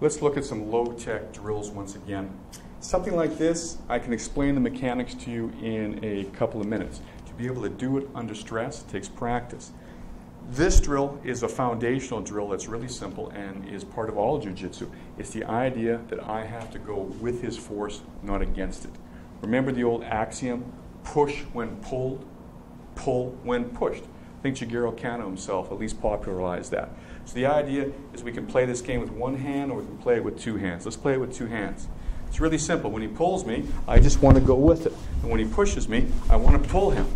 Let's look at some low-tech drills once again. Something like this, I can explain the mechanics to you in a couple of minutes. To be able to do it under stress takes practice. This drill is a foundational drill that's really simple and is part of all jiu-jitsu. It's the idea that I have to go with his force, not against it. Remember the old axiom, push when pulled, pull when pushed. I think Shigeru Kano himself at least popularized that. So the idea is we can play this game with one hand or we can play it with two hands. Let's play it with two hands. It's really simple. When he pulls me, I just want to go with it. And when he pushes me, I want to pull him.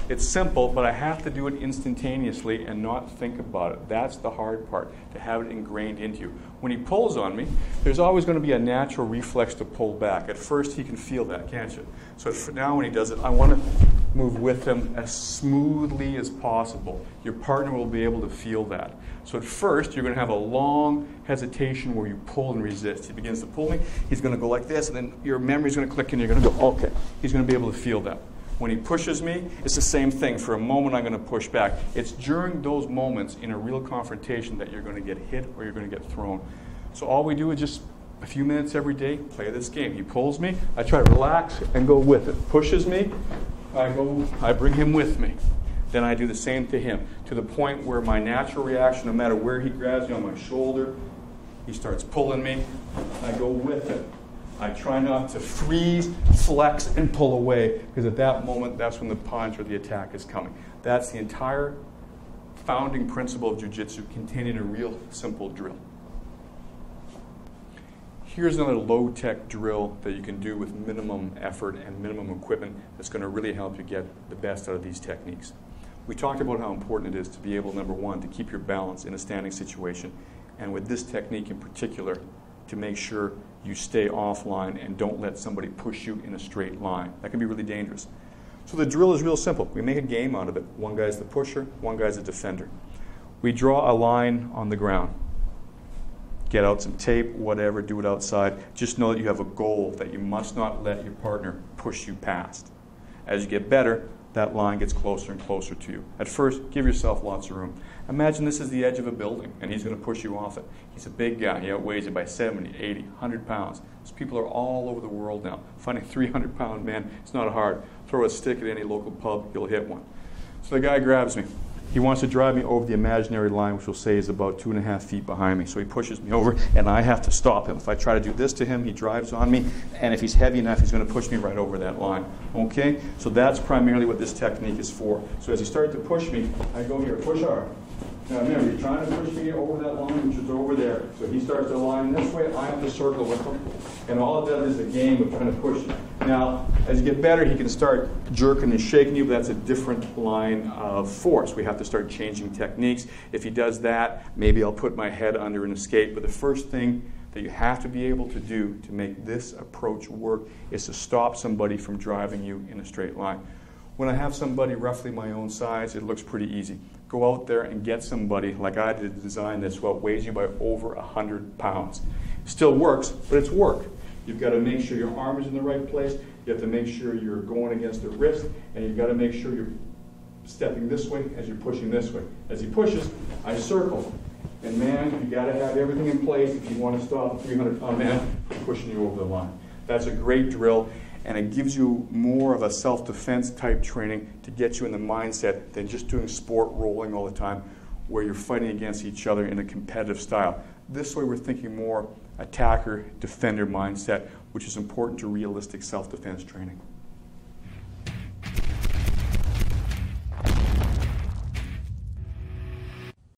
It's simple, but I have to do it instantaneously and not think about it. That's the hard part, to have it ingrained into you. When he pulls on me, there's always going to be a natural reflex to pull back. At first, he can feel that, can't you? So for now, when he does it, I want to move with him as smoothly as possible. Your partner will be able to feel that. So at first, you're going to have a long hesitation where you pull and resist. He begins to pull me, he's going to go like this, and then your memory's going to click and you're going to go, okay. He's going to be able to feel that. When he pushes me, it's the same thing. For a moment, I'm going to push back. It's during those moments in a real confrontation that you're going to get hit or you're going to get thrown. So all we do is just a few minutes every day, play this game. He pulls me, I try to relax and go with it. Pushes me, I bring him with me. Then I do the same to him, to the point where my natural reaction, no matter where he grabs me on my shoulder, he starts pulling me, I go with it. I try not to freeze, flex, and pull away, because at that moment, that's when the punch or the attack is coming. That's the entire founding principle of jiu-jitsu, contained in a real simple drill. Here's another low-tech drill that you can do with minimum effort and minimum equipment that's going to really help you get the best out of these techniques. We talked about how important it is to be able, number one, to keep your balance in a standing situation, and with this technique in particular, to make sure you stay offline and don't let somebody push you in a straight line. That can be really dangerous. So the drill is real simple. We make a game out of it. One guy's the pusher, one guy's the defender. We draw a line on the ground. Get out some tape, whatever, do it outside. Just know that you have a goal that you must not let your partner push you past. As you get better, that line gets closer and closer to you. At first, give yourself lots of room. Imagine this is the edge of a building, and he's going to push you off it. He's a big guy. He outweighs you by 70, 80, 100 pounds. These people are all over the world now. Finding a 300-pound man, it's not hard. Throw a stick at any local pub, you'll hit one. So the guy grabs me. He wants to drive me over the imaginary line, which we'll say is about 2.5 feet behind me. So he pushes me over, and I have to stop him. If I try to do this to him, he drives on me, and if he's heavy enough, he's going to push me right over that line. Okay? So that's primarily what this technique is for. So as you start to push me, I go here, push hard. Now remember, you're trying to push me over that line, which is over there. So he starts to line this way, I have to circle with him. And all it does is a game of trying to push you. Now, as you get better, he can start jerking and shaking you, but that's a different line of force. We have to start changing techniques. If he does that, maybe I'll put my head under and escape. But the first thing that you have to be able to do to make this approach work is to stop somebody from driving you in a straight line. When I have somebody roughly my own size, it looks pretty easy. Go out there and get somebody like I did to design this who outweighs you by over 100 pounds. Still works, but it's work. You've got to make sure your arm is in the right place. You have to make sure you're going against the wrist, and you've got to make sure you're stepping this way as you're pushing this way. As he pushes, I circle. And man, you've got to have everything in place if you want to stop a 300-pound man pushing you over the line. That's a great drill. And it gives you more of a self-defense type training to get you in the mindset than just doing sport rolling all the time where you're fighting against each other in a competitive style. This way we're thinking more attacker-defender mindset, which is important to realistic self-defense training.